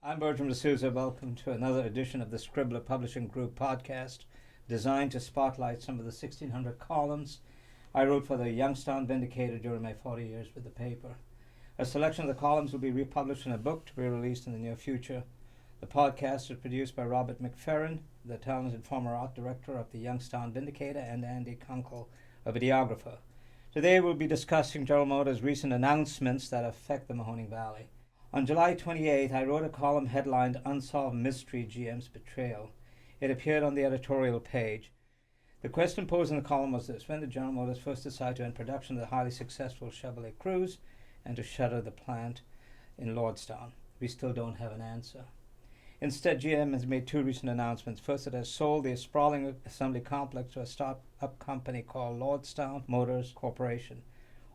I'm Bertram de Souza. Welcome to another edition of the Scribbler Publishing Group podcast, designed to spotlight some of the 1,600 columns I wrote for the Youngstown Vindicator during my 40 years with the paper. A selection of the columns will be republished in a book to be released in the near future. The podcast is produced by Robert McFerren, the talented former art director of the Youngstown Vindicator, and Andy Kunkel, a videographer. Today we'll be discussing General Motors' recent announcements that affect the Mahoning Valley. On July 28, I wrote a column headlined Unsolved Mystery, GM's Betrayal. It appeared on the editorial page. The question posed in the column was this: when did General Motors first decide to end production of the highly successful Chevrolet Cruze and to shutter the plant in Lordstown? We still don't have an answer. Instead, GM has made two recent announcements. First, it has sold the sprawling assembly complex to a start-up company called Lordstown Motors Corporation.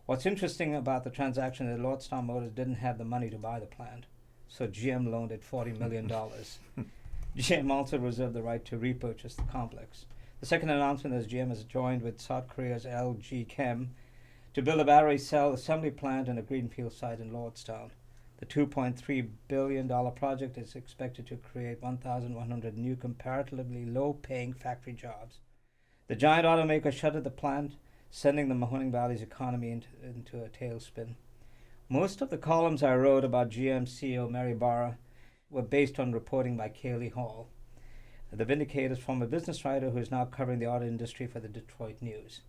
What's interesting about the transaction is that Lordstown Motors didn't have the money to buy the plant, so GM loaned it $40 million. GM also reserved the right to repurchase the complex. The second announcement is GM has joined with South Korea's LG Chem to build a battery cell assembly plant in a greenfield site in Lordstown. The $2.3 billion project is expected to create 1,100 new comparatively low-paying factory jobs. The giant automaker shuttered the plant, sending the Mahoning Valley's economy into a tailspin. Most of the columns I wrote about GM CEO Mary Barra were based on reporting by Kalea Hall, the Vindicator's former business writer who is now covering the auto industry for the Detroit News.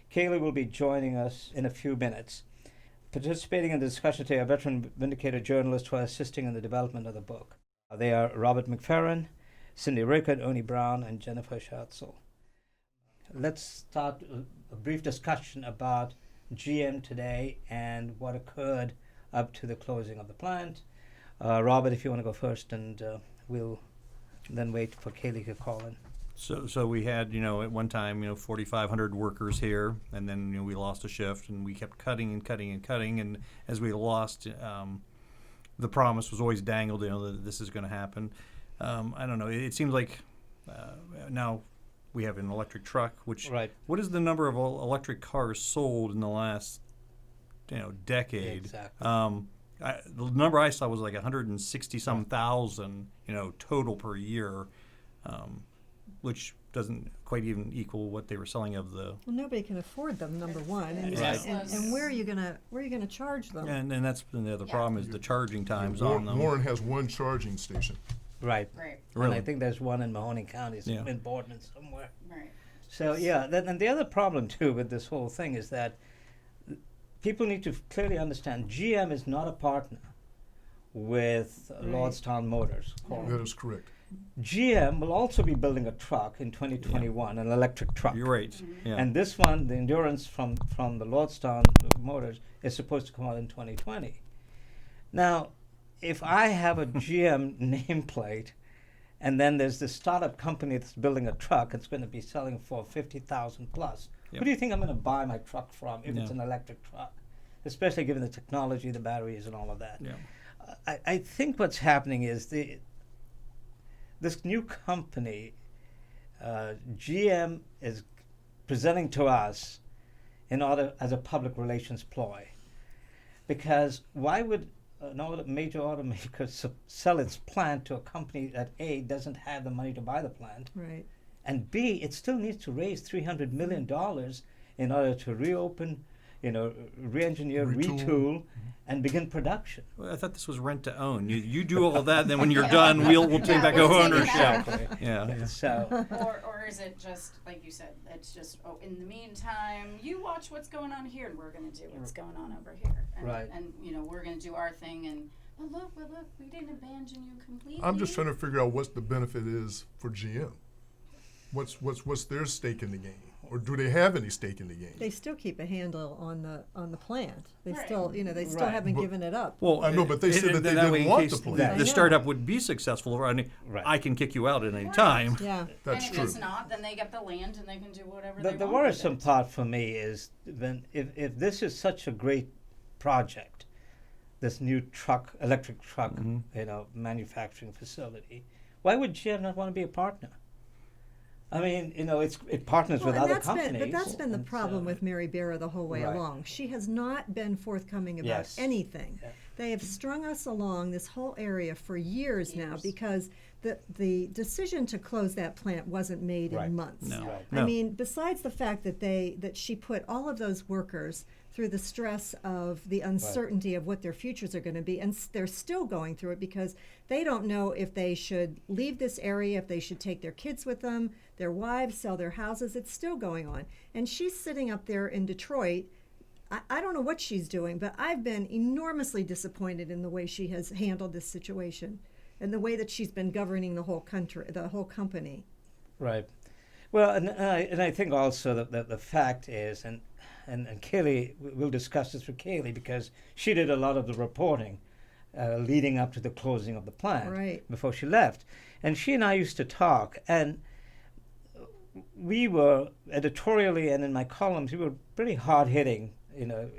Kalea will be joining us in a few minutes. Participating in the discussion today are veteran Vindicator journalists who are assisting in the development of the book. They are Robert McFerren, Cynthia Rickard, Ernie Brown, and Jennifer Schatzel. Let's start a brief discussion about GM today and what occurred up to the closing of the plant. Robert, if you want to go first, and we'll then wait for Kalea to call in. So we had, at one time, 4,500 workers here, and then, we lost a shift, and we kept cutting and cutting and cutting, and as we lost, the promise was always dangled, that this is going to happen. I don't know. It seems like now we have an electric truck, which, right. What is the number of electric cars sold in the last, decade? Exactly. The number I saw was like 160-some thousand, total per year. Which doesn't quite even equal what they were selling of the. Well, nobody can afford them. Number one, and, Right. and where are you gonna charge them? And that's the other problem is the charging times Warren, on them. Warren has one charging station. Right. Right. Really? And I think there's one in Mahoning County, Yeah. in Boardman somewhere. Right. So, and the other problem, too, with this whole thing is that people need to clearly understand GM is not a partner with Lordstown Motors. That is correct. GM will also be building a truck in 2021, an electric truck. You're right. Mm-hmm. Yeah. And this one, the Endurance from the Lordstown Motors, is supposed to come out in 2020. Now, if I have a GM nameplate, and then there's this startup company that's building a truck, it's going to be selling for $50,000 plus. Yep. Who do you think I'm going to buy my truck from if it's Yeah. an electric truck? Especially given the technology, the batteries, and all of that. Yeah. I think what's happening is this new company, GM, is presenting to us as a public relations ploy. Because why would a major automaker sell its plant to a company that A, doesn't have the money to buy the plant, Right. and B, it still needs to raise $300 million in order to reopen, re-engineer, retool, and begin production. Well, I thought this was rent to own. You do all of that, and then when you're done, we'll take back ownership. Exactly. Yeah. So, Or is it just like you said? It's just in the meantime, you watch what's going on here, and we're going to do what's going on over here. And, Right. And we're going to do our thing. And look, we didn't abandon you completely. I'm just trying to figure out what the benefit is for GM. What's their stake in the game, or do they have any stake in the game? They still keep a handle on the plant. They Right. still, they still Right. haven't But- given it up. Well, I know, but they said that they way, didn't in want case the plant. The I know. startup would be successful. Right. I can kick you out at any Right. time. Yeah. That's and if true. it's not, then they get the land and they can do whatever they the want. worrisome with it. part for me is if this is such a great project, this new electric truck, manufacturing facility, why would GM not want to be a partner? I mean, it partners with and other that's companies. but that's been the and problem so- with Mary Barra the whole way Right. along. She has not been forthcoming about Yes. anything. Yeah. They have strung us along this whole area for years now Years. because the decision to close that plant wasn't made Right. in months. No. Right. I No. mean, besides the fact that she put all of those workers through the stress of the uncertainty of what their futures are going to be, and they're still going through it because they don't know if they should leave this area, if they should take their kids with them, their wives, sell their houses. It's still going on. And she's sitting up there in Detroit. I don't know what she's doing, but I've been enormously disappointed in the way she has handled this situation and the way that she's been governing the whole country, the whole company. Right. Well, and I think also that the fact is, and Kaylee, we'll discuss this with Kaylee because she did a lot of the reporting leading up to the closing of the plant Right. before she left. And she and I used to talk, and we were editorially and in my columns, we were pretty hard-hitting,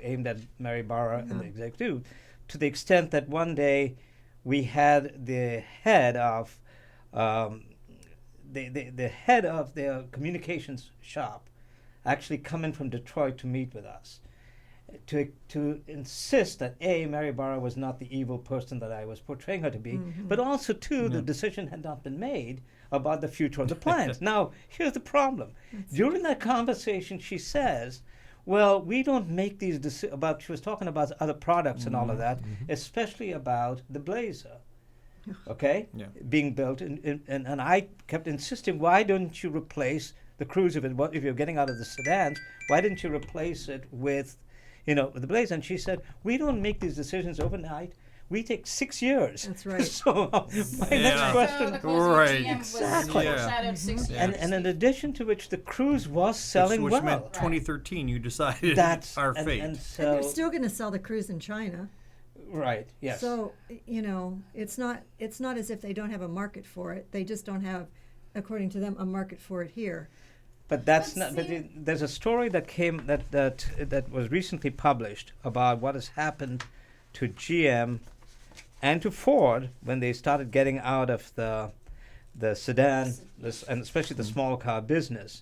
aimed at Mary Barra and the executive, to the extent that one day we had the head of the head of their communications shop actually come in from Detroit to meet with us to insist that Mary Barra was not the evil person that I was portraying her to be, but also the decision had not been made about the future of the plant. Now, here's the problem. During that conversation, she says, well, we don't make these decisions about, she was talking about other products and all of that, especially about the Blazer. Okay? Yeah. Being built. And I kept insisting, why don't you replace the Cruze if you're getting out of the sedans, why didn't you replace it with, with the Blazer? And she said, we don't make these decisions overnight. We take 6 years. That's right. So my Yeah. next So question. the closing Right. of GM was Exactly. foreshadowed 6 years. And in addition to which, the Cruze was selling which well. meant 2013 you decided That's our and, fate. And And so, they're still going to sell the Cruze in China. right. Yes. So, it's not as if they don't have a market for it. They just don't have, according to them, a market for it here. But that's But not. But see- there's a story that came that was recently published about what has happened to GM and to Ford when they started getting out of the sedan, and especially the small car business.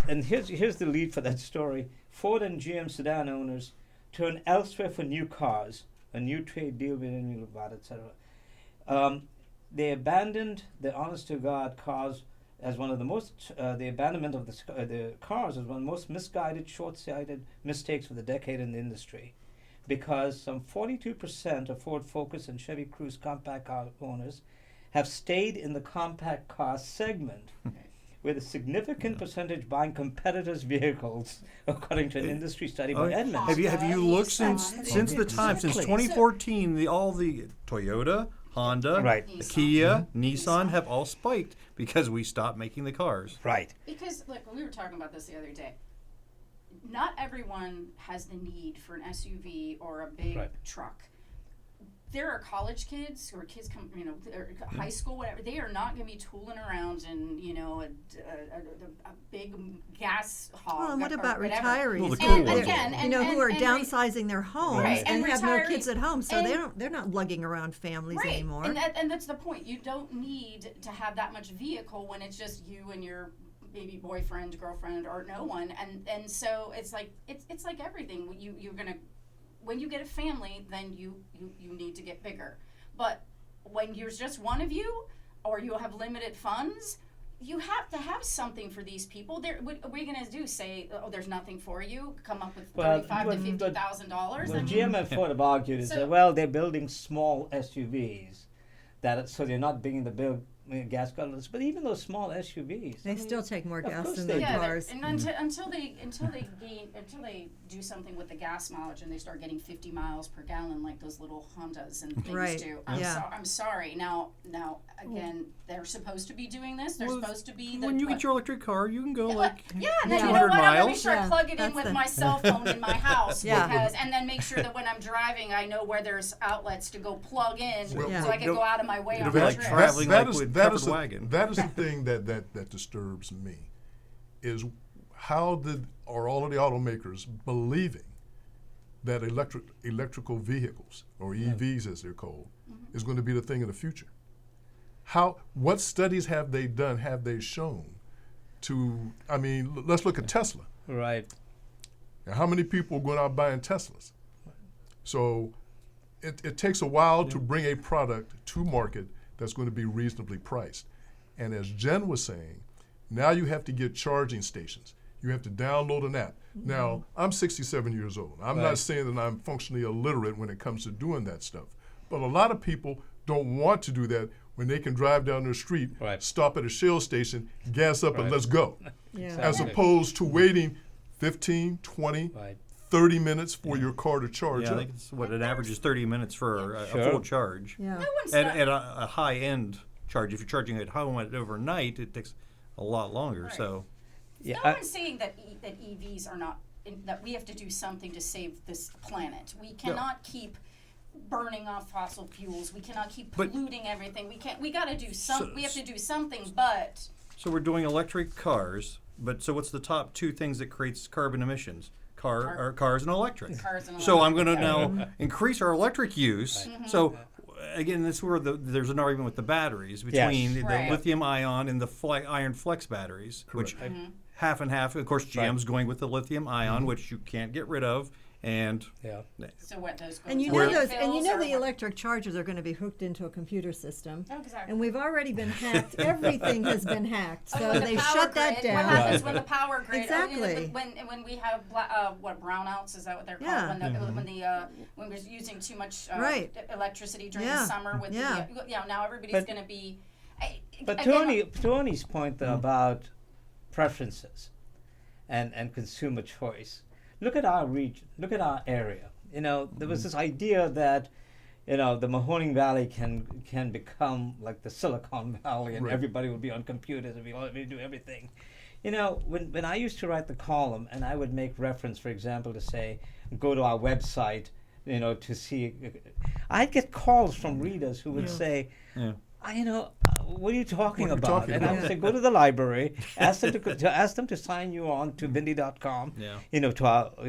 And here's the lead for that story. Ford and GM sedan owners turn elsewhere for new cars, a new trade deal with Nevada, etc. They abandoned the honest-to-God cars as one of the most, the abandonment of the cars as one of the most misguided, short-sighted mistakes of the decade in the industry. Because some 42% of Ford Focus and Chevy Cruze compact car owners have stayed in the compact car segment, with a significant percentage buying competitors' vehicles, according to an industry study by Edmunds. Have you looked since Exactly. the time since Exactly. 2014? All the Toyota, Honda, Right. Kia, Nissan have all spiked because we stopped making the cars. Right. Because, look, we were talking about this the other day. Not everyone has the need for an SUV or a big Right. truck. There are college kids or kids come, or high school, whatever. They are not going to be tooling around in, a big gas hog. Well, and what or about whatever. retirees? Well, the They're- cool ones they're- again, who are and downsizing their homes Right, and and have no retiree- kids at home, so and- they're not lugging around families Right, anymore. and that's the point. You don't need to have that much vehicle when it's just you and your maybe boyfriend, girlfriend, or no one. And so it's like everything. You're gonna, when you get a family, then you need to get bigger. But when you're just one of you, or you have limited funds, you have to have something for these people. What are we gonna do? Say, oh, there's nothing for you? Come up with Well, $35,000 to but- $50,000? Well, GM and Ford have argued and So- said, well, they're building small SUVs, so they're not bringing the big gas guzzlers. But even those small SUVs, They still take more of gas course than they the do. cars. And until they do something with the gas mileage and they start getting 50 miles per gallon like those little Hondas and things Right, do. yeah. I'm sorry. Now again, they're supposed to be doing this. They're Well, supposed to be the When you get your electric car, you can go and like then 200 you know what? I'm gonna miles. start Yeah, plug it in that's with the- my cell phone in my house Yeah. and then make sure that when I'm driving, I know where there's outlets to go plug in, Well, so I can go out of my way it'll on be my like trip. traveling like with that covered is the- wagon. That is the thing that disturbs me, is how are all of the automakers believing that electrical vehicles, or EVs as they're called, is going to be the thing of the future? What studies have they done? Have they shown to? I mean, let's look at Tesla. Right. Now, how many people are going out buying Teslas? So it takes a while to bring a product to market that's going to be reasonably priced. And as Jen was saying, now you have to get charging stations. You have to download an app. Now, I'm 67 years old. I'm Right. not saying that I'm functionally illiterate when it comes to doing that stuff. But a lot of people don't want to do that when they can drive down the street, Right. stop at a Shell station, gas up, Right. and let's go. Yeah. As Exactly. opposed to waiting 15, 20, Right. 30 minutes for your car to charge Yeah, I up. think it's what an average is 30 minutes for a Sure. full charge. Yeah. No one's At, not- at a high end charge, if you're charging at home overnight, it takes a lot longer. Right. So Yeah. No one's saying that that EVs are not that we have to do something to save this planet. We cannot keep burning off fossil fuels. We cannot keep But- polluting everything. We can't. We got to do some. So- we have to do something. But So we're doing electric cars, but so what's the top two things that creates carbon emissions? Cars and electric. cars and So I'm going to electric, now increase our electric use. So again, this is where there's an argument with the batteries between the Right. lithium ion and the iron flex batteries, which half and half. Of course, GM's going with the lithium ion, which you can't get rid of, and Yeah. So what those? Go And you to know landfills those, and you know or the what? electric chargers are going to be hooked into a computer system. Oh, exactly. And we've already been hacked. Everything has been hacked. Oh, So when the they power shut that grid- What down. happens Right. when the power grid? Exactly. When we have brownouts, is that what they're called? Yeah. When we're using too much Right. electricity during Yeah. the summer with Yeah. now everybody's But- going to be. But again, Tony's point though, about preferences and consumer choice. Look at our region. Look at our area. You know, there was this idea that, you know, the Mahoning Valley can become like the Silicon Valley, and Right. everybody will be on computers and we all do everything. You know, when I used to write the column, and I would make reference, for example, to say, go to our website, you know, to see. I'd get calls from readers who would say, yeah. what are you talking What are you about? talking And I would about? say, go to the library, ask them to sign you on to Vindy.com, Yeah. you know, to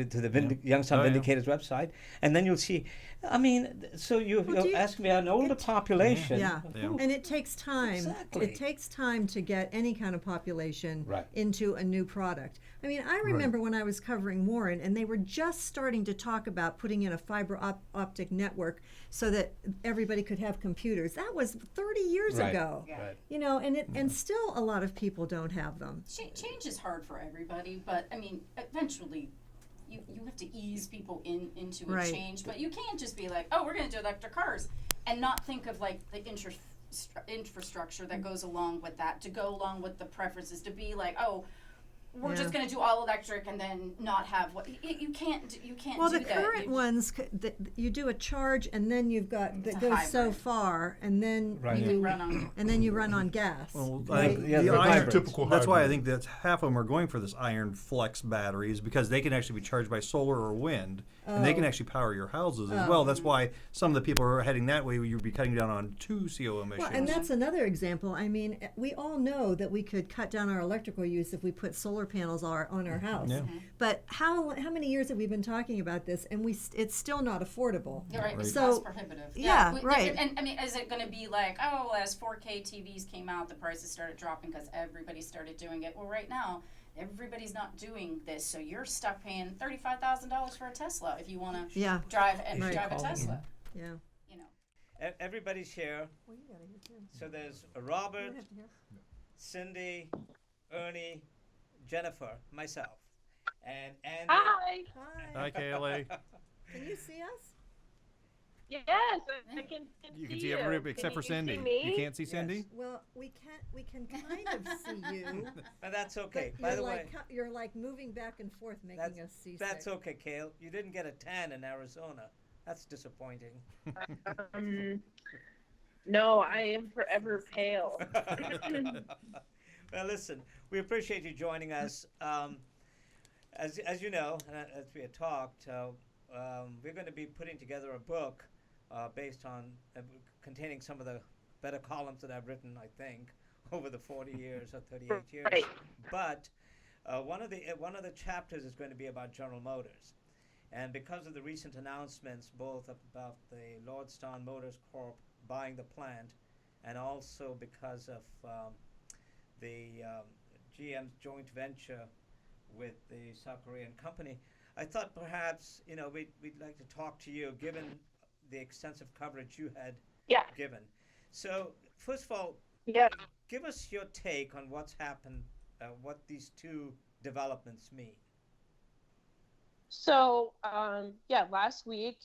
the Youngstown Oh, yeah. Vindicator's website, and then you'll see. I mean, so you're do you- asking me an older population. Yeah. Yeah. And it takes time. Exactly. It takes time to get any kind of population Right. into a new product. I mean, I remember when I was covering Warren, and they were just starting to talk about putting in a fiber optic network so that everybody could have computers. That was 30 years Right. ago. Yeah. Right. You know, and still a lot of people don't have them. Change is hard for everybody, but I mean, eventually, you have to ease people into a Right. change. But you can't just be like, oh, we're going to do electric cars, and not think of like the infrastructure that goes along with that, to go along with the preferences, to be like, oh, we're just Yeah. going to do all electric and then not have what you can't Well, do the that. current You- ones, you do a charge, and then you've got It's that a goes so hybrid. far, and then Right. you you can run on. and then you run on gas. Well, I right? think Yeah, the the iron, hybrids. Typical that's why I hybrid. think that half of them are going for this iron flex batteries because they can actually be charged by solar or wind, and they can Oh. actually power your houses as well. That's why some of the people are heading that way. You'd be cutting down on 2 CO emissions. Well, and that's another example. I mean, we all know that we could cut down our electrical use if we put solar panels on our house. Yeah. But how many years have we been talking about this, and it's still not affordable? You're right. It's So- cost prohibitive. yeah, right. And I mean, is it going to be like, oh, as 4K TVs came out, the prices started dropping because everybody started doing it? Well, right now, everybody's not doing this, so you're stuck paying $35,000 for a Tesla if you want to Yeah, drive Right. drive a Tesla. yeah. You know. Everybody's here. So there's Robert, Cindy, Ernie, Jennifer, myself, and Andy. Hi. Hi, Kalea. Can you see us? Yes, I can You can see see you. everybody except for Can you Cindy. see me? You can't see Cindy? Well, we can kind of see you. But that's okay. But By you're the way, like you're like moving back and forth, making us see. that's okay, Kale. You didn't get a tan in Arizona. That's disappointing. No, I am forever pale. Well, listen, we appreciate you joining us. As you know, and as we had talked, we're going to be putting together a book based on containing some of the better columns that I've written, I think, over the 40 years or 38 years. Right. But one of the chapters is going to be about General Motors. And because of the recent announcements, both about the Lordstown Motors Corp buying the plant and also because of the GM's joint venture with the South Korean company, I thought perhaps, we'd like to talk to you, given the extensive coverage you had Yeah. given. So, first of all, Yeah. give us your take on what's happened, what these two developments mean. So, last week,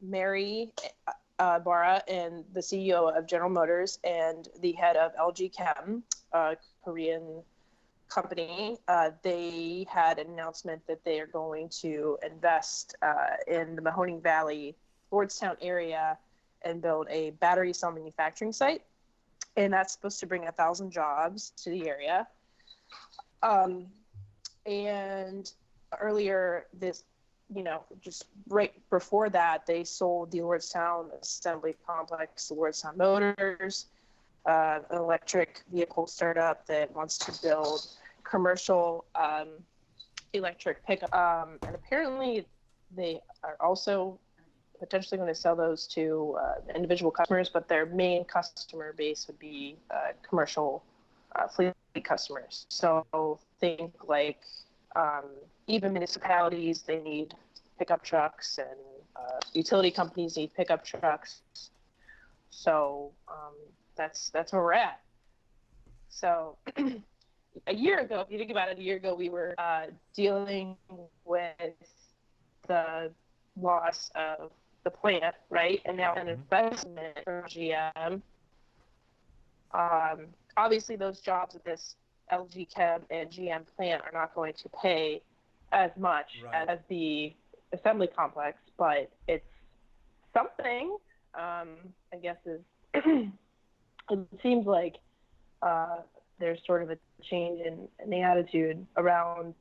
Mary Barra, and the CEO of General Motors and the head of LG Chem, Korean company, they had an announcement that they are going to invest in the Mahoning Valley, Lordstown area, and build a battery cell manufacturing site. And that's supposed to bring 1,000 jobs to the area. And earlier this, just right before that, they sold the Lordstown assembly complex to Lordstown Motors, an electric vehicle startup that wants to build commercial electric pickup. And apparently they are also potentially going to sell those to individual customers, but their main customer base would be commercial fleet customers. So think like even municipalities, they need pickup trucks, and utility companies need pickup trucks. So that's where we're at. So a year ago, if you think about it, a year ago, we were dealing with the loss of the plant, right? And now an investment from GM. Obviously, those jobs at this LG Chem and GM plant are not going to pay as much as the assembly complex, but it's something. I guess is it seems like there's sort of a change in the attitude around,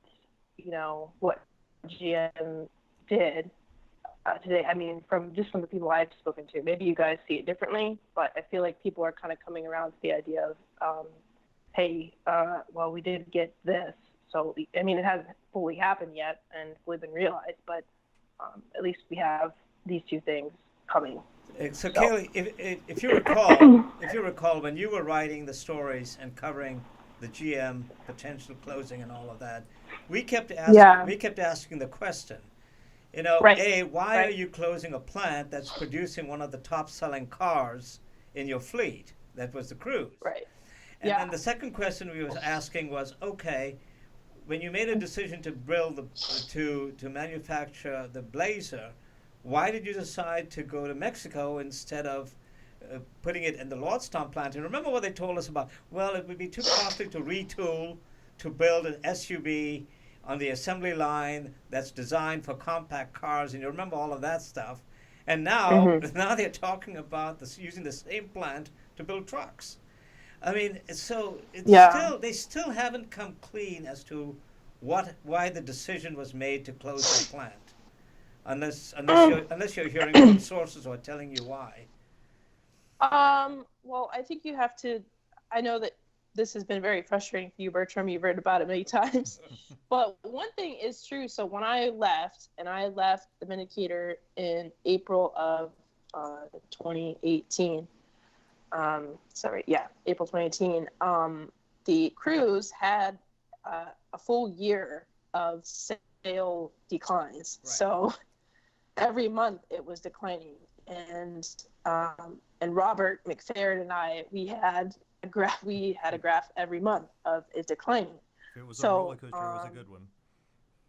what GM did today. I mean, from the people I've spoken to, maybe you guys see it differently, but I feel like people are kind of coming around to the idea of, hey, well, we did get this. So, I mean, it hasn't fully happened yet and fully been realized, but at least we have these two things coming. So, Kalea, if you recall, when you were writing the stories and covering the GM potential closing and all of that, we kept asking the question, why are you closing a plant that's producing one of the top-selling cars in your fleet? That was the Cruise. Right. And then the second question we was asking was, okay, when you made a decision to build to manufacture the Blazer, why did you decide to go to Mexico instead of putting it in the Lordstown plant? And remember what they told us about, well, it would be too costly to retool to build an SUV on the assembly line that's designed for compact cars, and you remember all of that stuff. And now they're talking about using the same plant to build trucks. I mean, so they still haven't come clean as to why the decision was made to close the plant. Unless you're hearing from sources who are telling you why. Well, I think you have to. I know that this has been very frustrating for you, Bertram. You've read about it many times. But one thing is true. So when I left the Vindicator in April of 2018. April 2018. The Cruise had a full year of sale declines. Right. So every month it was declining, and Robert McFerren and I, we had a graph every month of it declining. If it was a roller coaster, it was a good one.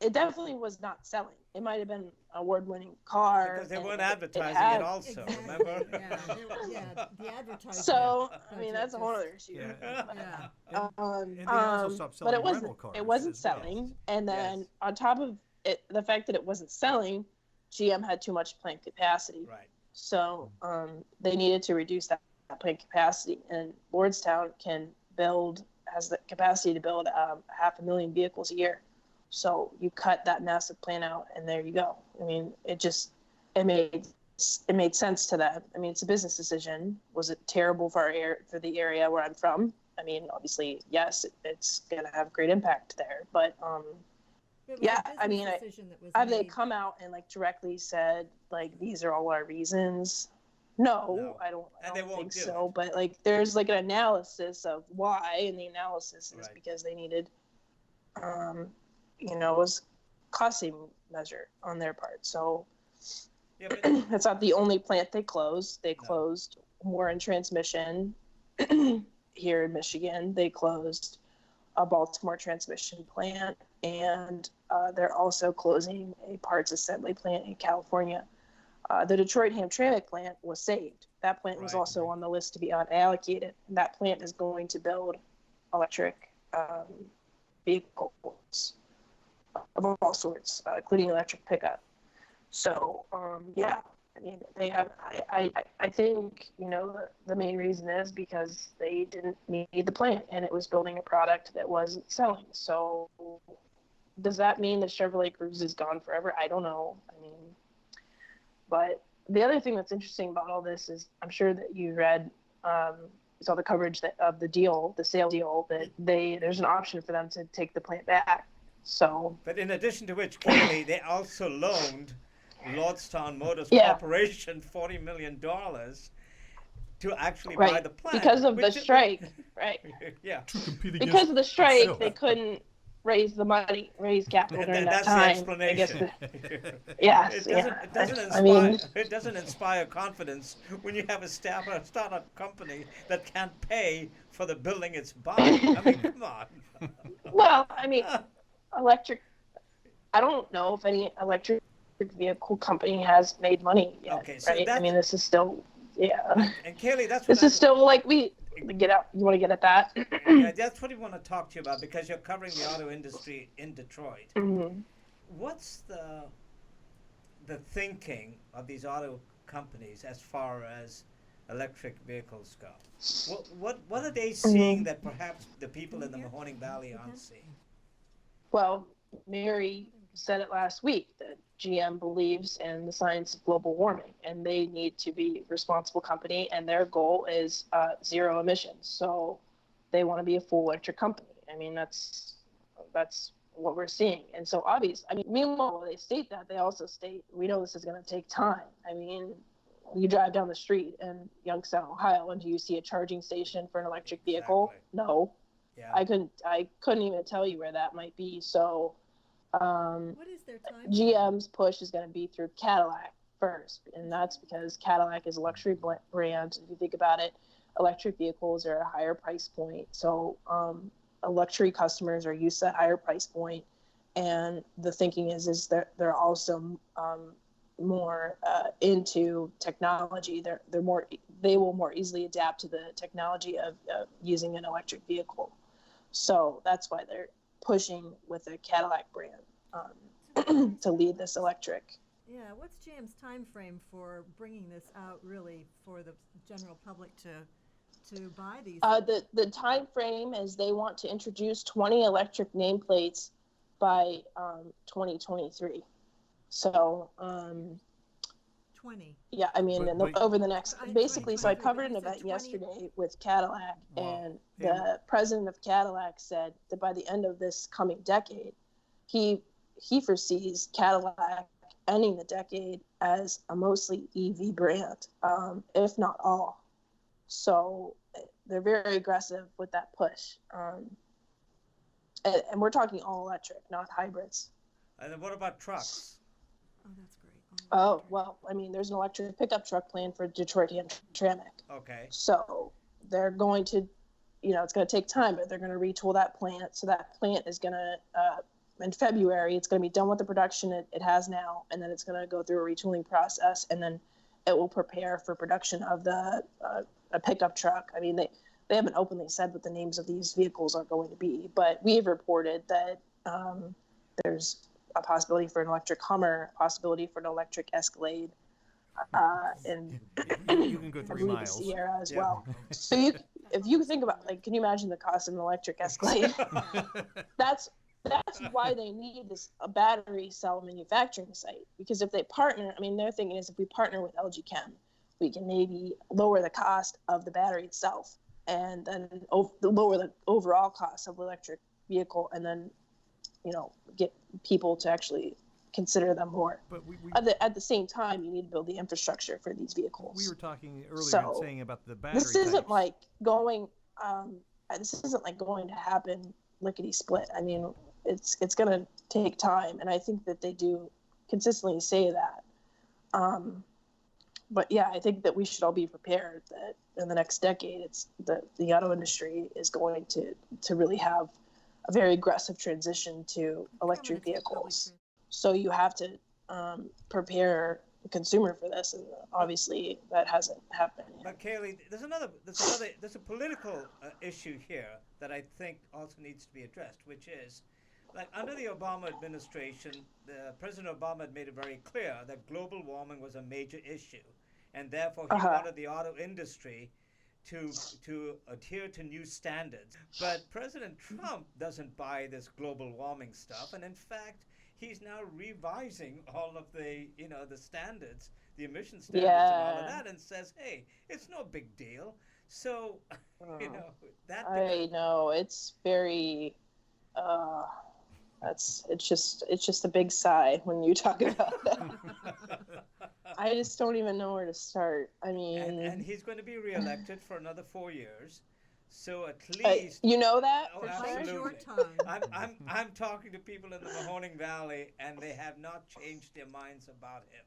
It definitely was not selling. It might have been an award-winning car. Because they weren't advertising it also, remember? The advertising. So, I mean, that's a whole other issue. And they also stopped selling rental cars. It wasn't selling. And then on top of it, the fact that it wasn't selling, GM had too much plant capacity. Right. So they needed to reduce that plant capacity. And Lordstown has the capacity to build 500,000 vehicles a year. So you cut that massive plant out, and there you go. I mean, it made sense to them. I mean, it's a business decision. Was it terrible for the area where I'm from? I mean, obviously, yes, it's going to have great impact there. But I mean, have they come out and directly said these are all our reasons? No, I don't And they won't think do so. it. But like, there's like an analysis of why, and the analysis is Right. because they needed, it was cost-saving measure on their part. So Yeah, but that's not the only plant they closed. They No. closed Warren Transmission here in Michigan. They closed a Baltimore transmission plant, and they're also closing a parts assembly plant in California. The Detroit Hamtramck plant was saved. That plant was Right, also on the list to be unallocated. And that plant is going to build electric vehicles of all sorts, including electric pickup. So, yeah, I mean, they have, I think, the main reason is because they didn't need the plant and it was building a product that wasn't selling. So does that mean the Chevrolet Cruze is gone forever? I don't know. I mean, but the other thing that's interesting about all this is I'm sure that you read, saw the coverage of the deal, the sale deal, that there's an option for them to take the plant back. So, But in addition to which, Kaylee, they also loaned Lordstown Motors Yeah. Corporation $40 million to actually buy right, the plant. because of the which- strike, right? Yeah. To compete against Because of the strike, itself. they couldn't raise capital And during that that's time. the I guess explanation. yes, It doesn't I inspire. mean, It doesn't inspire confidence when you have a startup company that can't pay for the building it's buying. I mean, come on. well, I mean, electric. I don't know if any electric vehicle company has made money yet. Okay, so right? I that- mean, this is still, yeah. And Kaylee, that's what This is still like get out. You want to get at that? yeah, that's what we want to talk to you about because you're covering the auto industry in Detroit. Mm-hmm. What's the thinking of these auto companies as far as electric vehicles go? What are they seeing that perhaps the people in the Mahoning Valley aren't seeing? Well, Mary said it last week that GM believes in the science of global warming, and they need to be a responsible company, and their goal is zero emissions. So they want to be a full electric company. I mean, that's what we're seeing. And so meanwhile, they state that, they also state, we know this is going to take time. I mean, you drive down the street in Youngstown, Ohio, and do you see a charging station for an electric vehicle? Exactly. No. Yeah. I couldn't even tell you where that might be. So What is their time? GM's push is going to be through Cadillac first, and that's because Cadillac is a luxury brand. If you think about it, electric vehicles are a higher price point, so luxury customers are used to that higher price point. And the thinking is that they're also more into technology. They will more easily adapt to the technology of using an electric vehicle. So that's why they're pushing with a Cadillac brand to lead this electric. Yeah, what's GM's time frame for bringing this out really for the general public to buy these? The time frame is they want to introduce 20 electric nameplates by 2023. So 20. yeah, I mean, But- over the next, basically, so I 2023, covered an but you said event 20. yesterday with Cadillac, Wow. and the president of Cadillac said that by the end of this coming decade, he foresees Cadillac ending the decade as a mostly EV brand, if not all. So they're very aggressive with that push. And we're talking all electric, not hybrids. And then what about trucks? Oh, that's great. Oh, well, I mean, there's an electric pickup truck plan for Detroit Hamtramck. Okay. So they're going to, it's going to take time, but they're going to retool that plant. So that plant is going to, in February, it's going to be done with the production it has now, and then it's going to go through a retooling process, and then it will prepare for production of a pickup truck. I mean, they haven't openly said what the names of these vehicles are going to be, but we've reported that there's a possibility for an electric Hummer, a possibility for an electric Escalade, and You can go I 3 believe the miles. Sierra as Yeah. well. So if you think about, can you imagine the cost of an electric Escalade? That's why they need a battery cell manufacturing site, because if they partner, I mean, their thinking is if we partner with LG Chem, we can maybe lower the cost of the battery itself, and then lower the overall cost of the electric vehicle, and then get people to actually consider them more. But we At the same time, you need to build the infrastructure for these vehicles. we were talking earlier So, and saying about the battery this isn't types. like going. This isn't like going to happen lickety split. I mean, it's going to take time, and I think that they do consistently say that. But yeah, I think that we should all be prepared that in the next decade, it's the auto industry is going to really have a very aggressive transition to electric vehicles. So you have to prepare the consumer for this, and obviously that hasn't happened yet. But Kaylee, there's a political issue here that I think also needs to be addressed, which is, like, under the Obama administration, President Obama had made it very clear that global warming was a major issue, and therefore he wanted the auto industry to adhere to new standards. But President Trump doesn't buy this global warming stuff, and in fact, he's now revising all of the the standards, the emission standards, and all of that, and says, hey, it's no big deal. So that I know it's very. It's just a big sigh when you talk about that. I just don't even know where to start. I mean, and he's going to be reelected for another 4 years, so at least you know that. Oh, for sure? Bite absolutely. your tongue. I'm talking to people in the Mahoning Valley, and they have not changed their minds about him.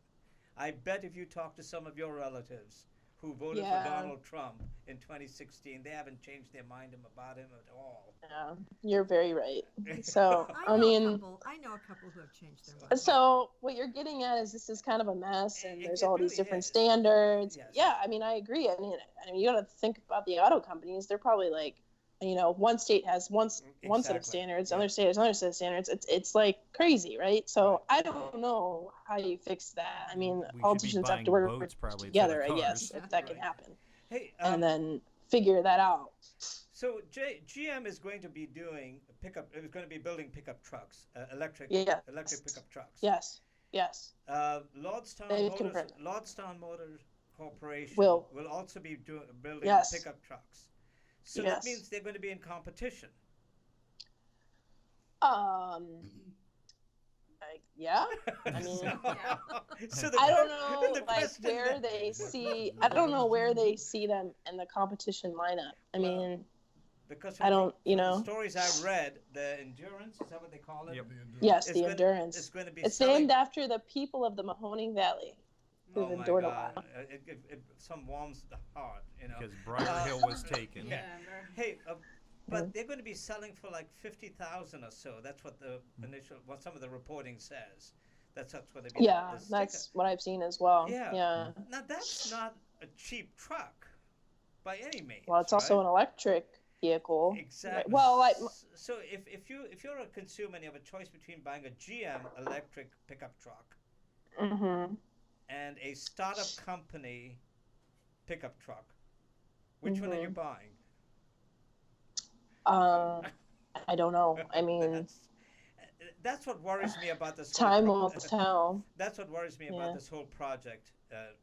I bet if you talk to some of your relatives who voted for Donald Trump in 2016, they haven't changed their mind about him at all. Yeah, you're very right. So I know mean, a couple who have changed their mind. so what you're getting at is this is kind of a mess, and there's It all these really different is. standards. Yes. Yeah, I mean, I agree. I mean, you got to think about the auto companies. They're probably like, one state has one set of Exactly. standards, Yeah. another state has another set of standards. It's like crazy, right? So I don't know how you fix that. I mean, We should be politicians have to buying work boats probably for together, the I guess, cars. if that can Right. happen, Hey, and then figure that out. so GM is going to be doing pickup. It's going to be building pickup trucks, electric Yes. pickup trucks. Yes. Lordstown They've Motors, confirmed. Lordstown Motors Corporation Will. also be building Yes. pickup trucks. So Yes. that means they're going to be in competition. Yeah. I mean, So I don't know the like question where then- they see. I don't know where they see them in the competition lineup. I mean, because I don't. from the stories I've read, the endurance, is that what they call it? Yep. Yes, It's the gonna- endurance. It's going to be It's selling- named after the people of the Mahoning Valley who've Oh my endured a God. lot. Some warms the heart, Because Briar Hill was taken. Yeah. Hey, but they're going to be selling for like 50,000 or so. That's what what some of the reporting says. That's what they're. Yeah, the sticker. that's what I've seen as well. Yeah. Now that's not a cheap truck, by any means. Well, it's also right? an electric vehicle. Exactly. Well, like, so if you're a consumer and you have a choice between buying a GM electric pickup truck and a startup company pickup truck, which one are you buying? I don't know. I mean, That's what worries me about this. time whole will tell. That's what worries me Yeah. about this whole project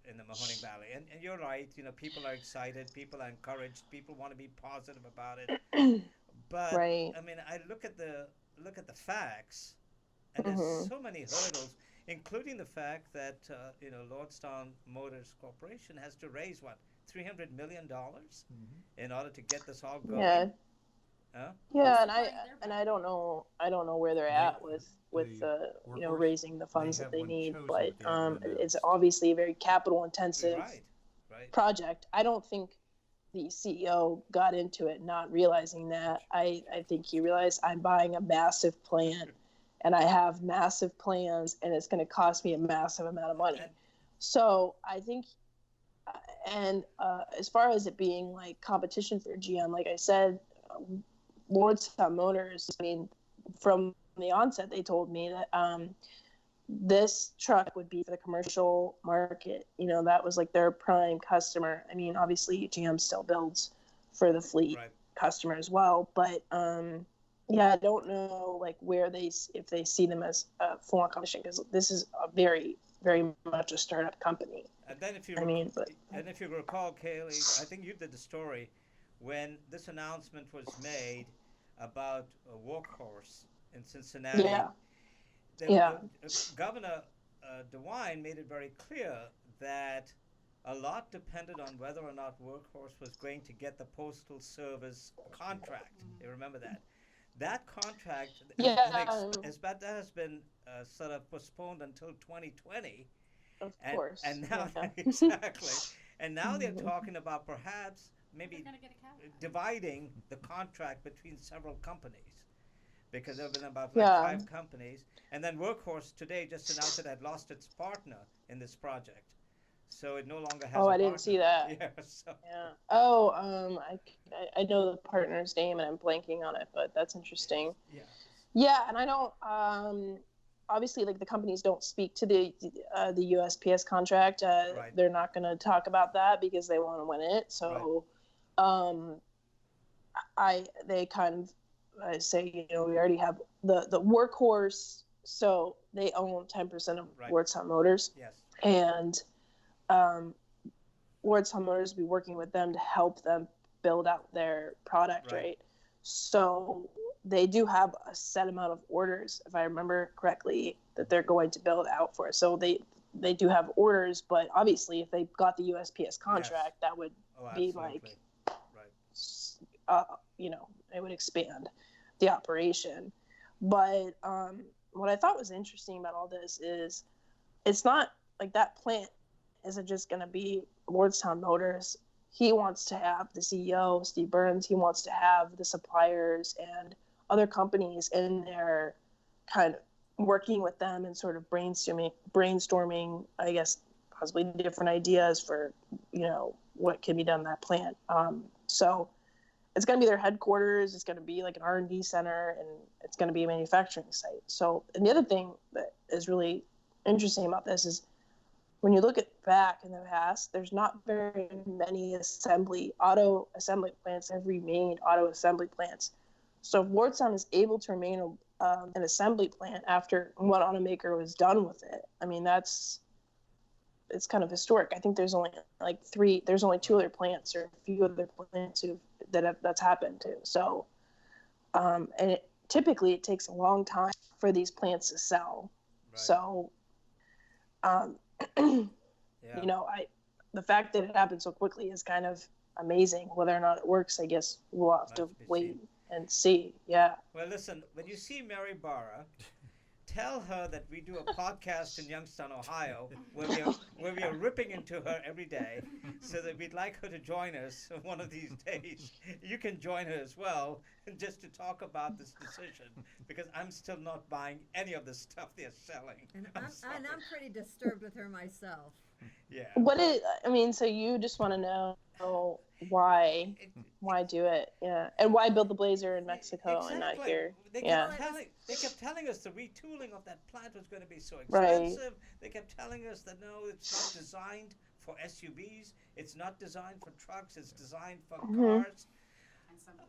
in the Mahoning Valley. And you're right. People are excited. People are encouraged. People want to be positive about it. But Right. I mean, I look at the facts, and there's so many hurdles, including the fact that Lordstown Motors Corporation has to raise what $300 million in order to get this all going. Yeah. Huh? Yeah, What's and I don't know where they're at with the workforce, raising the funds they that they have one need, chosen but at the end of the it's notes. obviously a very capital intensive Right. project. I don't think the CEO got into it not realizing that. I think he realized I'm buying a massive plant and I have massive plans and it's going to cost me a massive amount of money. So I think, and as far as it being like competition for GM, like I said, Lordstown Motors, I mean, from the onset, they told me that this truck would be for the commercial market. That was like their prime customer. I mean, obviously GM still builds for the fleet customer as well, but I don't know like if they see them as a full-on competition, because this is a very, very much a startup company. And then if you recall, Kaylee, I think you did the story when this announcement was made about a Workhorse in Cincinnati. Yeah. Governor DeWine made it very clear that a lot depended on whether or not Workhorse was going to get the Postal Service contract. You remember that? That contract, that has been sort of postponed until 2020. Of course. And now, exactly. And now they're talking about perhaps maybe dividing the contract between several companies. Because there have been about 5 companies. And then Workhorse today just announced it had lost its partner in this project. So it no longer has a I didn't see that. Yeah. So. Yeah. I know the partner's name and I'm blanking on it, but that's interesting. Yeah. Yeah, and I don't, obviously, like, the companies don't speak to the USPS contract. They're not going to talk about that because they want to win it. So they kind of say, we already have the Workhorse, so they own 10% of Lordstown Motors. Yes. And Lordstown Motors will be working with them to help them build out their product, right? So they do have a set amount of orders, if I remember correctly, that they're going to build out for. So they do have orders, but obviously if they got the USPS contract, that would be like, it would expand the operation. But what I thought was interesting about all this is it's not like that plant isn't just going to be Lordstown Motors. He wants to have the CEO, Steve Burns, he wants to have the suppliers and other companies in there kind of working with them and sort of brainstorming, I guess, possibly different ideas for, what can be done in that plant. So it's going to be their headquarters. It's going to be like an R&D center, and it's going to be a manufacturing site. So, and the other thing that is really interesting about this is when you look back in the past, there's not very many auto assembly plants that have remained auto assembly plants. So if Lordstown is able to remain an assembly plant after one automaker was done with it, I mean, it's kind of historic. I think there's only there's only 2 other plants or a few other plants that's happened to. So, and typically it takes a long time for these plants to sell. Right. So, the fact that it happened so quickly is kind of amazing. Whether or not it works, I guess we'll have to wait and see. Yeah. Well, listen, when you see Mary Barra, tell her that we do a podcast in Youngstown, Ohio, where we are ripping into her every day, so that we'd like her to join us one of these days. You can join her as well, just to talk about this decision, because I'm still not buying any of the stuff they're selling. And I'm pretty disturbed with her myself. Yeah. So you just want to know why do it? Yeah. And why build the Blazer in Mexico and not here? They kept telling us the retooling of that plant was going to be so expensive. Right. They kept telling us that no, it's not designed for SUVs. It's not designed for trucks. It's designed for cars.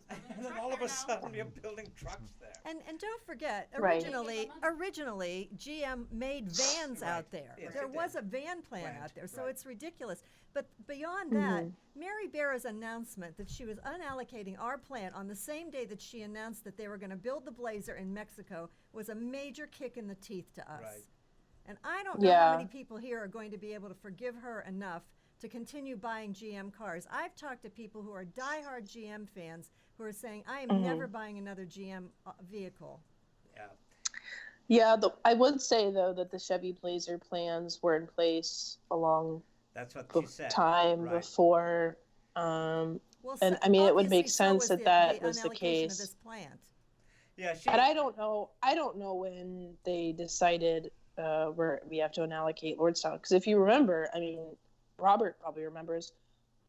And then all of a sudden we're building trucks there. And don't forget, originally GM made vans out there. Yes, there was a van plant out there, so it's ridiculous. But beyond that, Mary Barra's announcement that she was unallocating our plant on the same day that she announced that they were going to build the Blazer in Mexico was a major kick in the teeth to us. Right. And I don't know how many people here are going to be able to forgive her enough to continue buying GM cars. I've talked to people who are diehard GM fans who are saying, I am never buying another GM vehicle. Yeah. Yeah, I would say, though, that the Chevy Blazer plans were in place That's what she said. Before. And I mean, it would make sense that was the case. Of this plant. Yeah, but I don't know when they decided where we have to unallocate Lordstown. Because if you remember, I mean, Robert probably remembers,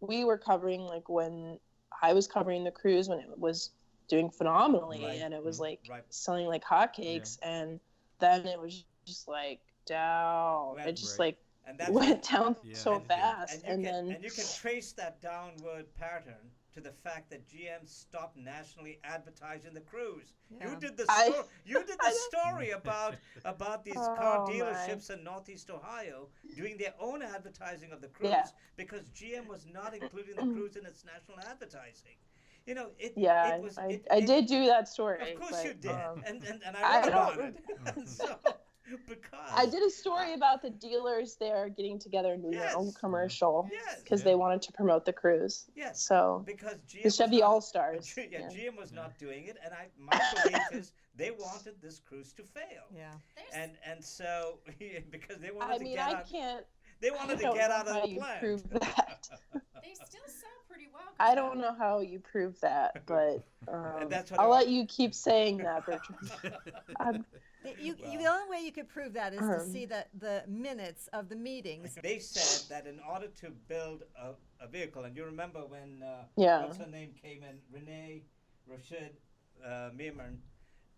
we were covering when I was covering the cruise when it was doing phenomenally and it was selling like hotcakes, and then it was just down. It just went down so fast, and you can trace that downward pattern to the fact that GM stopped nationally advertising the cruise. Yeah. You did the story about these car dealerships in Northeast Ohio doing their own advertising of the cruise because GM was not including the cruise in its national advertising. I did do that story. Of course you did, and I wrote about it. because I did a story about the dealers there getting together and doing their own Yes. commercial Yes. because they wanted to promote the cruise. Yes. So because GM the was Chevy not- All Stars. Yeah, GM was not doing it, and my belief is they wanted this cruise to fail. Yeah. There's, And so because they wanted I to mean, get I out, can't. they wanted I to don't get know out how of the you plant. prove that. they still sell pretty well. 'cause I don't know how you prove that, but That's what I'll I- let you keep saying that, Bertram. The only way you could prove that is to see the minutes of the meetings. They said that in order to build a vehicle, and you remember when Yeah. what's her name came in, Renee Rashid Meeman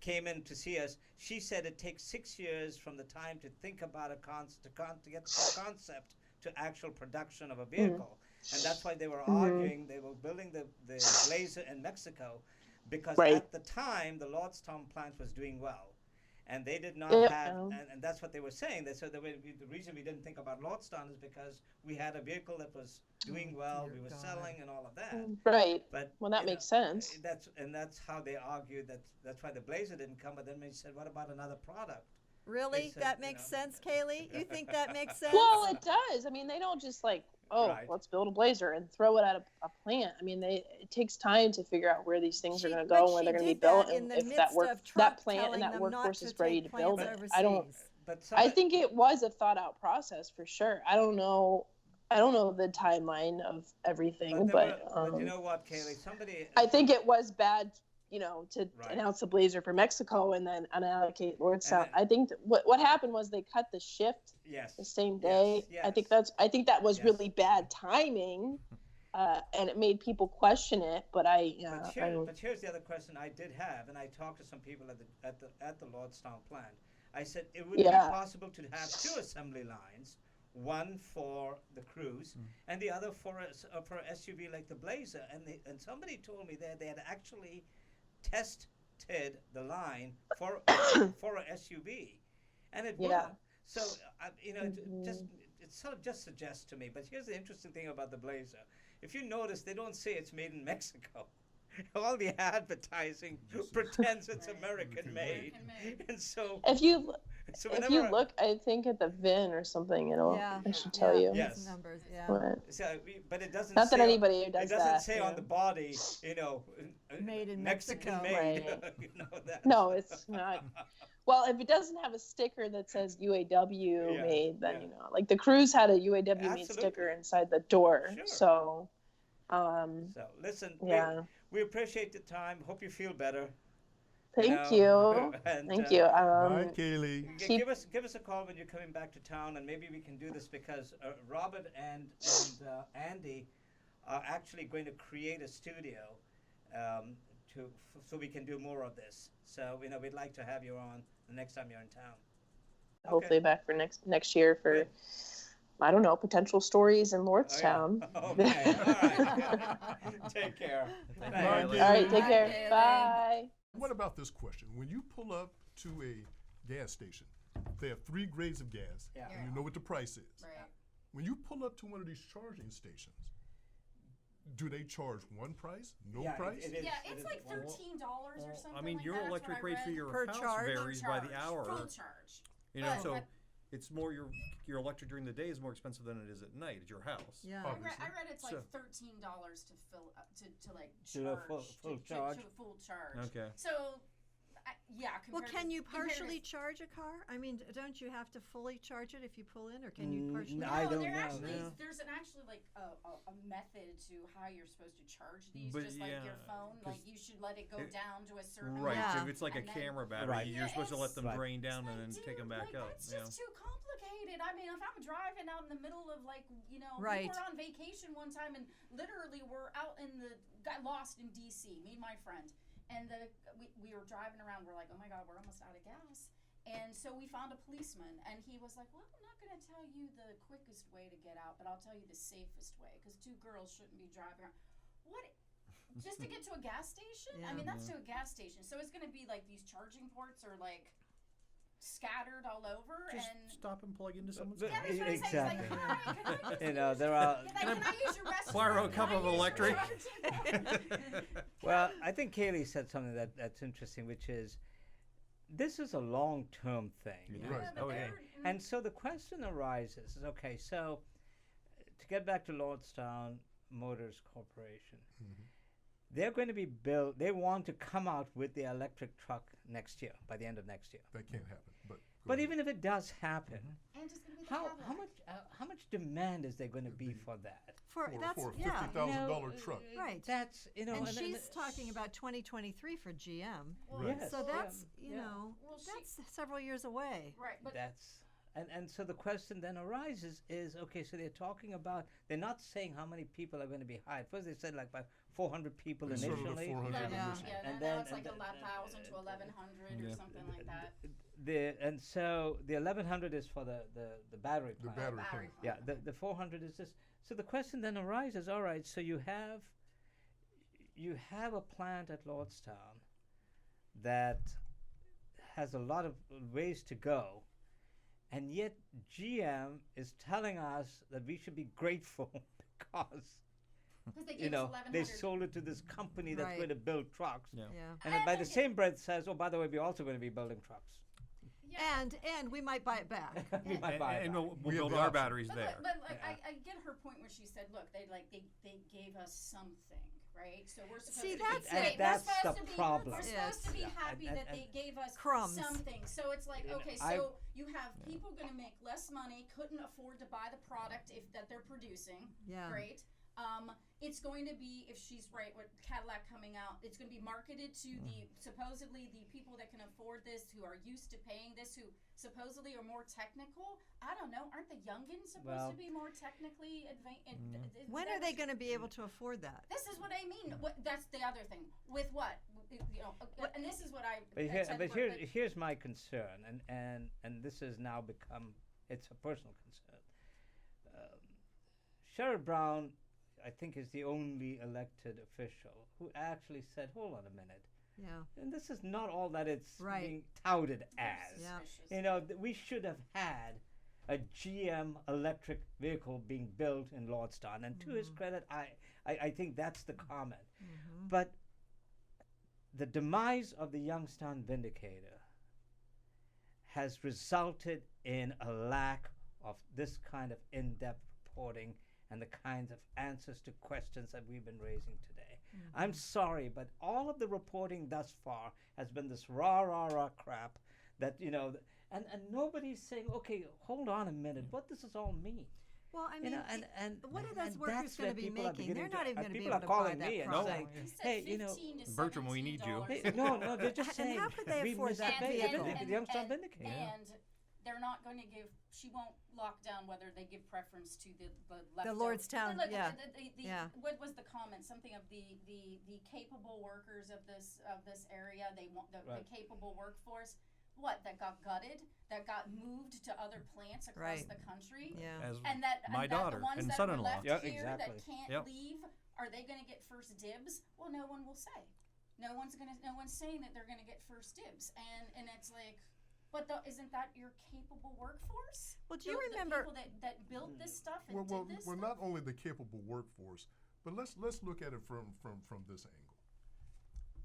came in to see us. She said it takes 6 years from the time to think about a to get from concept to actual production of a vehicle, and that's why they were arguing. They were building the Blazer in Mexico because Right. at the time the Lordstown plant was doing well. And they did not Yeah. have, and that's what they were saying. They said the reason we didn't think about Lordstown is because we had a vehicle that was doing well, dear we were God. selling, and all of that. Right. But Well, that you makes know, sense. That's how they argued that's why the Blazer didn't come. But then we said, what about another product? Really? said, That you makes know. sense, Kaylee? You think that makes sense? Well, it does. I mean, they don't just like, oh, Right. let's build a Blazer and throw it at a plant. I mean, it takes time to figure out where these things are going to go, where they're going to be built, and if that that plant and that workforce is ready to build it. I don't. But I think it was a thought out process for sure. I don't know the timeline of everything, but you know what, Kaylee? Somebody. I think it was bad, to Right. announce the Blazer for Mexico and then unallocate Lordstown. then- I think that what happened was they cut the shift Yes. the same day. Yes. I think that was Yes. really bad timing, and it made people question it. But But here's the other question I did have, and I talked to some people at the Lordstown plant. I said it would be possible to have 2 assembly lines, one for the cruise and the other for a SUV like the Blazer. And somebody told me that they had actually tested the line for a SUV, and it Yeah. worked. So it sort of just suggests to me. But here's the interesting thing about the Blazer: if you notice, they don't say it's made in Mexico. All the advertising pretends it's American made, and so if you whenever look, I think at the VIN or something, it should tell you. Yes. Numbers, yeah. But but it doesn't. not say that anybody it does doesn't that. say on the body, Made in Mexican Mexico. made. Right. That. No, it's not. Well, if it doesn't have a sticker that says UAW Yeah, made, then yeah. like the cruise had a UAW made Absolutely. sticker inside the door. Sure. So, So listen, yeah. we appreciate the time. Hope you feel better. Thank you. And, Thank you. Bye, Kaylee. Give us a call when you're coming back to town, and maybe we can do this because Robert and Andy are actually going to create a studio so we can do more of this. So we'd like to have you on the next time you're in town. Hopefully back for next year for Good. I don't know, potential stories in Lordstown. Okay. All right. Take care. Bye, Thanks. Kaylee. All right, take Bye, care. Kaylee. Bye. What about this question? When you pull up to a gas station, they have 3 grades of gas, Yeah. and you know what the price is. Right. When you pull up to one of these charging stations, do they charge one price, no Yeah, price? it is. Yeah, It it's is. like $13 or something. I mean, like your that. That's electric what I rate for read. your Per house charge? varies by the hour. Full charge. But But- it's more your electric during the day is more expensive than it is at night at your house. Yeah. Obviously. I read it's like So- $13 to fill up to like To the charge full charge? to full charge. Okay. So, yeah. Well, compared can to- you compared to- partially charge a car? I mean, don't you have to fully charge it if you pull in, or can you partially? no, No, I don't there know. actually Yeah. there's like a method to how you're supposed to charge these, But just like your yeah, phone. 'cause Like you should let it go it- down to a certain Right. Yeah. If it's like a and then- camera battery, Right. you're supposed to let them Right. drain down It's and like, then take them dude, back like, up. That's Yeah. just too complicated. I mean, if I'm driving out in the middle of Right. we were on vacation one time and literally we're out got lost in DC, me and my friend, and we were driving around. We're like, oh my God, we're almost out of gas. And so we found a policeman, and he was like, well, I'm not going to tell you the quickest way to get out, but I'll tell you the safest way, because 2 girls shouldn't be driving around. What? Just to get to a gas station? Yeah. I mean, that's to a gas station. So it's going to be like these charging ports are like scattered all over. Just and stop and plug into someone's but- car. yeah, that's what I'm saying. It's like, Exactly. hi, can I just There are. can I use your restroom? Borrow a cup Can I of use your electric? restroom? Well, I think Kaylee said something that's interesting, which is this is a long-term thing. It you is. know? Right. but Oh, yeah. they're- And so the question arises: is okay, so to get back to Lordstown Motors Corporation, they're going to be built. They want to come out with the electric truck next year, by the end of next year. That can't happen. But even if it does happen, And it's gonna be the how Cadillac. much demand is there going to be for that? For for that's a yeah. $50,000 truck. Right. That's And she's talking about 2023 for GM. Right. Yes. So that's Yeah. you know Well, that's several years away. Right, but That's and so the question then arises is okay, so they're talking about, they're not saying how many people are going to be hired. First they said like about 400 people They started at initially. 400 Yeah. initially. yeah, And now then- it's like and then- 11,000 to 1,100 or Yeah. something like that. And so the 1,100 is for the battery The plant. battery Battery plant. Yeah, the 400 is this. So the question then arises, all right, so you have a plant at Lordstown that has a lot of ways to go, and yet GM is telling us that we should be grateful because Because they gave us 1,100. they sold it to this company that's Right. going to build trucks. Yeah. Yeah. And then by the And- same breath says, oh, by the way, we're also going to be building trucks. Yeah. And we might buy it back. We might buy And that. we'll We have build the our option. batteries But, there. but like, Yeah. I get her point where she said, look, they gave us something, right? So we're supposed See, to that's be, it. right, we're That's supposed the to be, problem. We're Yes. supposed to be Yeah. happy And- that they gave us Crumbs. something. So it's like, You know, okay, I- so you have people going to make less money, couldn't afford to buy the product that they're producing. Yeah. Great. It's going to be, if she's right, with Cadillac coming out, it's going to be marketed to the supposedly the people that can afford this, who are used to paying this, who supposedly are more technical. I don't know. Aren't the youngins supposed Well- to be more technically advanced? When are they going to be able to afford that? This is what I mean. That's the other thing. With what? You know, and this is what I. Here's my concern, and this has now become, it's a personal concern. Sherrod Brown, I think, is the only elected official who actually said, hold on a minute, Yeah. and this is not all that it's Right. being touted as. Yeah. You know, we should have had a GM electric vehicle being built in Lordstown, and to his credit, I think that's the comment. But the demise of the Youngstown Vindicator has resulted in a lack of this kind of in-depth reporting and the kinds of answers to questions that we've been raising today. I'm sorry, but all of the reporting thus far has been this rah crap that, you know, and nobody's saying, okay, hold on a minute, what does this all mean? Well, I You mean, know, and what are and those workers that's going where to be people are making? They're beginning to- not even going to be people able are to buy calling that me and product. saying, He said hey, you know, 15 to Bertram, we need you. $17. hey, no, they're just And saying, how could they we afford missed that the vehicle? the Youngstown Vindicator. And they're not going to give. She won't lock down whether they give preference to the leftover. Lordstown, Look, yeah. The what was the comment? Something of the capable workers of this area. They want the Right. capable workforce. What, that got gutted? That got moved to other plants across Right. the country? Yeah. As And that my and that daughter the ones and that son-in-law. were left Yeah, here exactly. that can't Yep. leave, are they going to get first dibs? Well, no one will say. No one's saying that they're going to get first dibs, and it's like, but isn't that your capable workforce? Well, do you The remember- people that built this stuff and Well, did this well, stuff? not only the capable workforce, but let's look at it from this angle.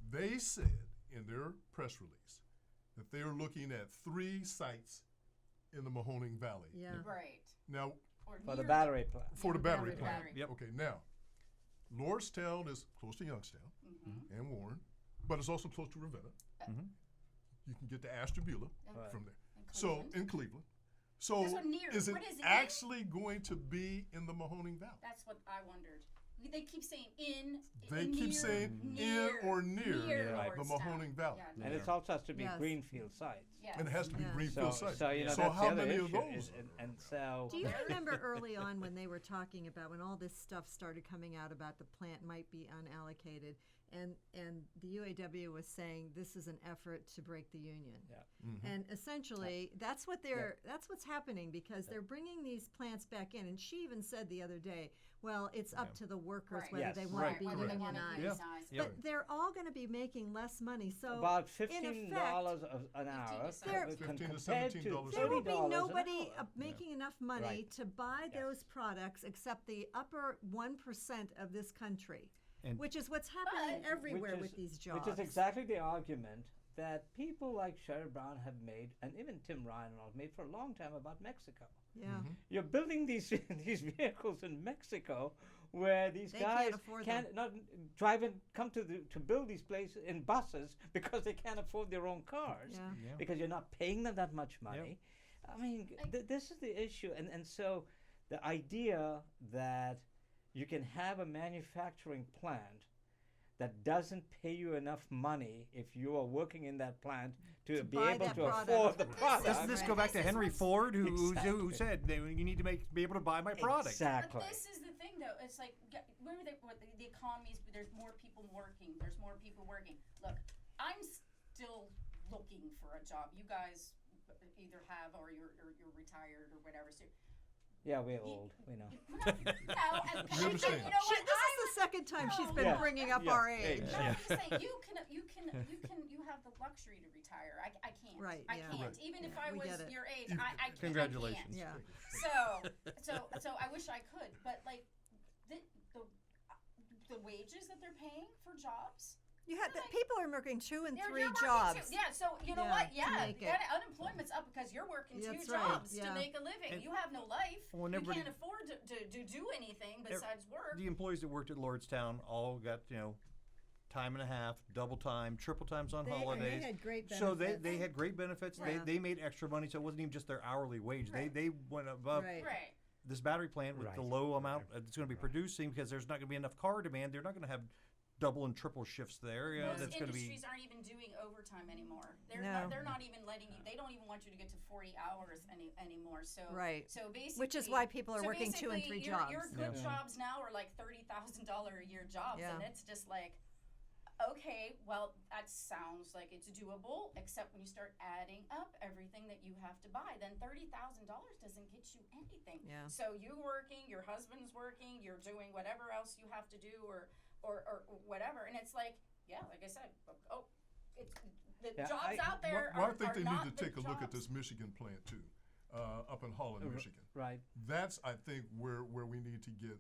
They said in their press release that they are looking at 3 sites in the Mahoning Valley. Yeah. Right. Now, Or For the near battery plant. for the battery battery plant. plant. Yep. Okay, now, Lordstown is close to Youngstown Mm-hmm. and Warren, but it's also close to Ravenna. You can get to Ashtabula from there. In So Cleveland. in Cleveland. So That's what near- is it what is it in? actually going to be in the Mahoning Valley? That's what I wondered. They keep saying in. They near, keep saying near, in or near Right. the Lordstown. Mahoning Valley. Yeah. And it also has to be Yes. greenfield sites. Yes. And it has to be Yeah. greenfield So, sites. so you know, so that's how the other many issue. of those? And so Do you remember early on when they were talking about when all this stuff started coming out about the plant might be unallocated, and the UAW was saying this is an effort to break the union. Yeah. And essentially, that's what that's what's happening because they're bringing these plants back in. And she even said the other day, well, it's up to the workers Right. whether Yes. they want Right. to be Whether they want to unionized. unionize. Yeah. But they're all going to be making less money. So about in $15 effect, an hour There- compared $15 to to $17 there will be $30 an nobody hour. making enough money Right. to buy Yes. those products except the upper 1% of this country, And- which is what's happening But- everywhere Which with is- these jobs. Which is exactly the argument that people like Sherrod Brown have made, and even Tim Ryan and all, made for a long time about Mexico. Yeah. You're building these these vehicles in Mexico, where these They guys can't afford can't not drive and come to build these places in buses because they can't afford their own cars, Yeah. Yeah. because you're not paying them that much money. I mean, this is the issue, and so the idea that you can have a manufacturing plant that doesn't pay you enough money if you are working in that plant to be buy able that to product. afford the This- product. Doesn't this go back to This is Henry what's- Ford, who Exactly. said you need to be able to buy my product? Exactly. But this is the thing, though. It's like, where the economy's, there's more people working. There's more people working. Look, I'm still looking for a job. You guys either have or you're retired or whatever. So, Yeah, we're old. We know. no, and We understand. you know what? This is the second time she's been Yeah. bringing up Yeah. our Age. age. No, I'm just saying you have the luxury to retire. I can't. Right, I yeah. can't. Correct. Even if Yeah, I we get was it. your age, I can't. Congratulations. Yeah. So I wish I could, but like the wages that they're paying for jobs. You had Like- people are working 2 and You're 3 working jobs. Too. Yeah, so you know Yeah, what? to Yeah, make it. unemployment's up because you're working 2 That's right, jobs yeah. to make a living. And- You have no life. Well, and you everybody- can't afford to do anything besides work. The employees that worked at Lordstown all got time and a half, double time, triple times on They holidays. had great So benefits. they had great benefits. Yeah. They made extra money, so it wasn't even just their hourly wage. Right. They went above Right. Right. this battery plant with the Right. low amount it's going to be producing, because there's not going to be enough car demand. They're not going to have double and triple shifts there. Most That's going to be. industries aren't even doing overtime anymore. No. They're not even letting you. They don't even want you to get to 40 hours anymore. So Right. So basically, Which is why people are so working 2 and basically 3 your jobs. good jobs now are like $30,000 a year jobs, Yeah. and it's just like, okay, well that sounds like it's doable, except when you start adding up everything that you have to buy, then $30,000 doesn't get you anything. Yeah. So you're working, your husband's working, you're doing whatever else you have to do, or whatever, and it's like, yeah, like I said, it's the Yeah, jobs I- out there Well, I are think they not need to the take a look at jobs. this Michigan plant too, up in Holland, Michigan. Right. That's, I think, where we need to get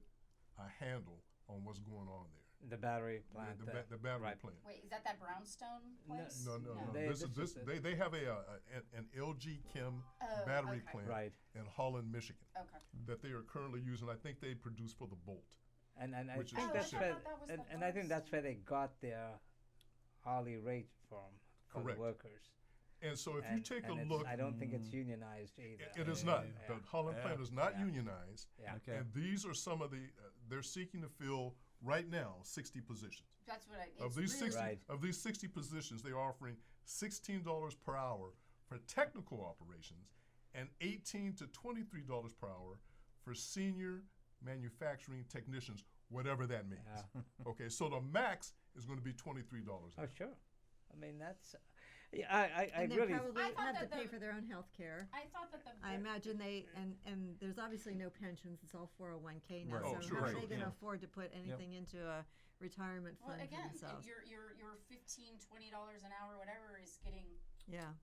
a handle on what's going on there. The battery plant. The battery right. plant. Wait, is that Brownstone place? No. They- This this is is they have an LG Chem Oh, battery okay. plant Right. in Holland, Michigan, Okay. that they are currently using. I think they produce for the Bolt. And I Which is think Oh, that's I where, thought that was and, the and I think that's Lordstown. where they got their hourly rate from for the Correct. workers. And so if you And- take a and it's- look, I don't think it's unionized either. it is not. Yeah. The Holland plant is not Yeah. unionized. Yeah. Okay. And these are some of the, they're seeking to fill right now 60 positions. That's what Of it's these really, 60 Right. of these 60 positions, they are offering $16 per hour for technical operations and $18 to $23 per hour for senior manufacturing technicians, whatever that means. Yeah. Okay, so the max is going to be $23. Oh, sure. I mean, that's. Yeah, I And they really. probably I thought have to that pay the- for their own health care. I thought that the I imagine they and there's obviously no pensions. It's all 401k now. Right. Oh, So sure, how are sure, they going to yeah. afford to put anything into a retirement well, fund for again, themselves? your $15, $20 an hour, whatever, is getting Yeah,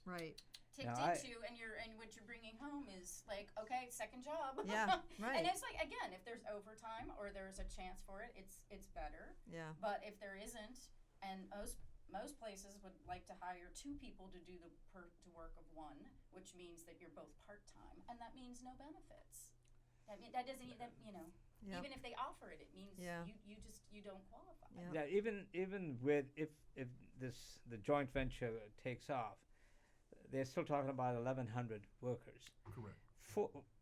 right. tipped Now, into, and what you're bringing home is like, okay, second job. Yeah, right. And it's like, again, if there's overtime or there's a chance for it, it's better. Yeah, But if there isn't, and most places would like to hire 2 people to do to work of 1, which means that you're both part-time, and that means no benefits. That doesn't that, Yeah. even if they offer it, it means Yeah. you don't qualify. Yeah. Yeah, even with if the joint venture takes off, they're still talking about 1,100 workers. Correct.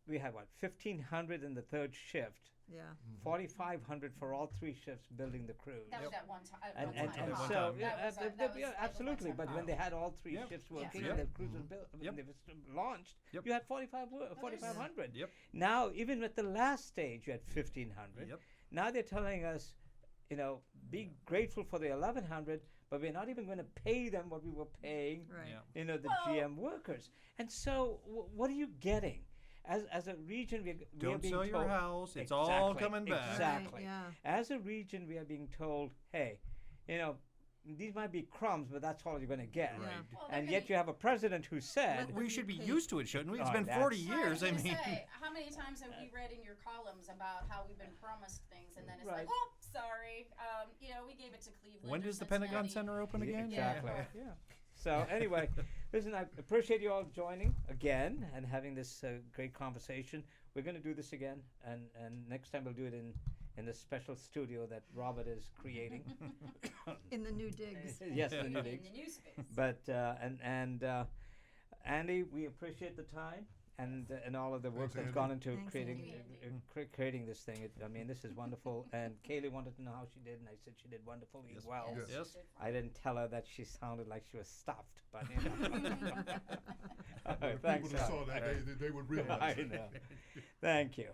We have 1,500 in the third shift, yeah. 4,500 for all 3 shifts building the crews. That was at one time. And At one so time. yeah, That was yeah, like a absolutely. one-time But when power. they had all 3 Yep. shifts Yeah. working Yep. and the crews was built, when Yep. they were launched, Yep. you had 4,500. Yep. Now, even with the last stage, you had 1,500. Yep. Now they're telling us, be grateful for the 1,100, but we're not even going to pay them what we were paying, Right. Yeah. the Well- GM workers. And so, what are you getting? As a region, we are Don't being sell your told, house. It's all Exactly, coming back. Exactly. Right, yeah. As a region, we are being told, hey, these might be crumbs, but that's all you're going to get. Yeah. Well, they're And gonna- yet you have a president who said, We should be used to it, shouldn't we? It's Oh, been 40 that's- years. I was mean, gonna say, how many times have we read in your columns about how we've been promised things, and then it's Right. like, oh, Sorry. We gave it to Cleveland. When or does the Pentagon Cincinnati. Center open again? Exactly. Yeah. So anyway, listen, I appreciate you all joining again and having this great conversation. We're going to do this again, and next time we'll do it in the special studio that Robert is creating. In the new digs. Yes, in the new In digs. the new space. But Andy, we appreciate the time and all of the work Thanks, that's Andy. gone into Thanks, creating this thing. I mean, this is wonderful. And Kaylee wanted to know how she did, and I said she did wonderfully Yes, well. Yes. Yes. I didn't tell her that she sounded like she was stuffed, but you know. All The right, thanks. people that saw Al. that, they would realize. I know. Thank you.